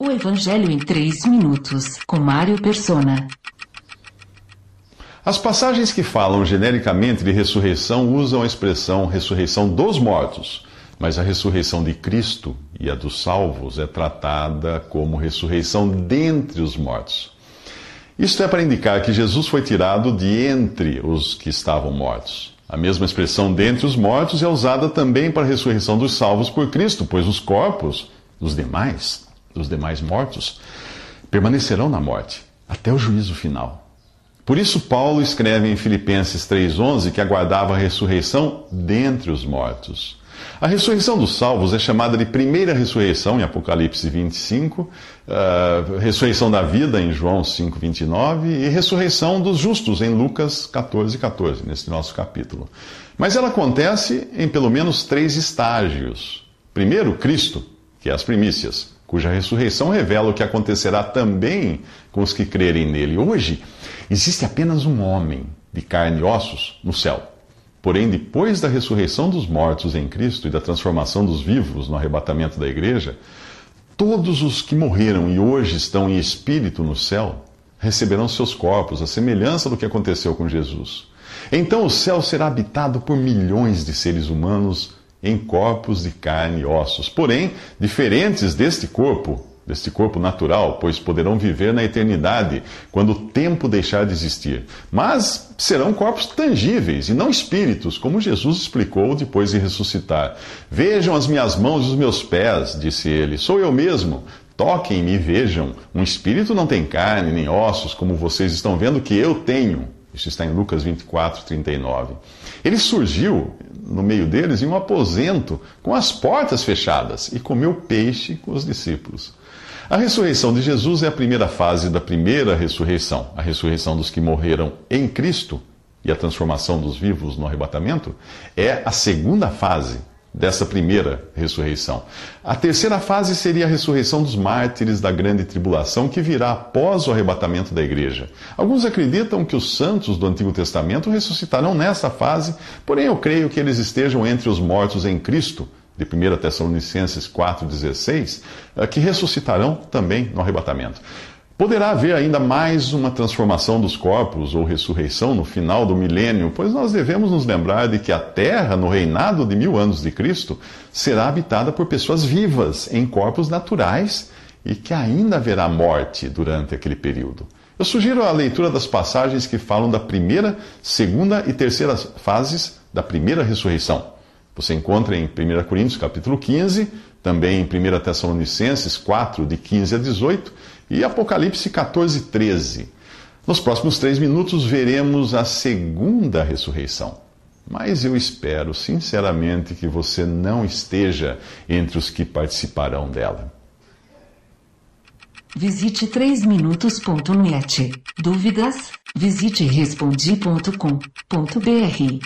O Evangelho em 3 minutos, com Mário Persona. As passagens que falam genericamente de ressurreição usam a expressão ressurreição dos mortos, mas a ressurreição de Cristo e a dos salvos é tratada como ressurreição dentre os mortos. Isto é para indicar que Jesus foi tirado de entre os que estavam mortos. A mesma expressão dentre os mortos é usada também para a ressurreição dos salvos por Cristo, pois os corpos dos demais mortos permanecerão na morte até o juízo final. Por isso Paulo escreve em Filipenses 3,11 que aguardava a ressurreição dentre os mortos. A ressurreição dos salvos é chamada de primeira ressurreição em Apocalipse 25, ressurreição da vida em João 5,29 e ressurreição dos justos em Lucas 14,14, nesse nosso capítulo. Mas ela acontece em pelo menos 3 estágios. Primeiro, Cristo, que é as primícias, cuja ressurreição revela o que acontecerá também com os que crerem nele. Hoje, existe apenas um homem de carne e ossos no céu. Porém, depois da ressurreição dos mortos em Cristo e da transformação dos vivos no arrebatamento da igreja, todos os que morreram e hoje estão em espírito no céu receberão seus corpos, a semelhança do que aconteceu com Jesus. Então o céu será habitado por milhões de seres humanos em corpos de carne e ossos, porém diferentes deste corpo natural, pois poderão viver na eternidade, quando o tempo deixar de existir. Mas serão corpos tangíveis e não espíritos, como Jesus explicou depois de ressuscitar. Vejam as minhas mãos e os meus pés, disse ele, sou eu mesmo. Toquem-me e vejam. Um espírito não tem carne nem ossos, como vocês estão vendo que eu tenho. Isso está em Lucas 24:39. Ele surgiu no meio deles em um aposento, com as portas fechadas, e comeu peixe com os discípulos. A ressurreição de Jesus é a primeira fase da primeira ressurreição, a ressurreição dos que morreram em Cristo e a transformação dos vivos no arrebatamento é a segunda fase dessa primeira ressurreição. A terceira fase seria a ressurreição dos mártires da grande tribulação que virá após o arrebatamento da igreja. Alguns acreditam que os santos do Antigo Testamento ressuscitarão nessa fase, porém eu creio que eles estejam entre os mortos em Cristo, de 1 Tessalonicenses 4,16, que ressuscitarão também no arrebatamento. Poderá haver ainda mais uma transformação dos corpos ou ressurreição no final do milênio, pois nós devemos nos lembrar de que a Terra, no reinado de 1000 anos de Cristo, será habitada por pessoas vivas, em corpos naturais, e que ainda haverá morte durante aquele período. Eu sugiro a leitura das passagens que falam da primeira, segunda e terceira fases da primeira ressurreição. Você encontra em 1 Coríntios capítulo 15, também em 1 Tessalonicenses 4, de 15 a 18, e Apocalipse 14, 13. Nos próximos 3 minutos veremos a segunda ressurreição. Mas eu espero, sinceramente, que você não esteja entre os que participarão dela. Visite 3minutos.net. Dúvidas? Visite respondi.com.br.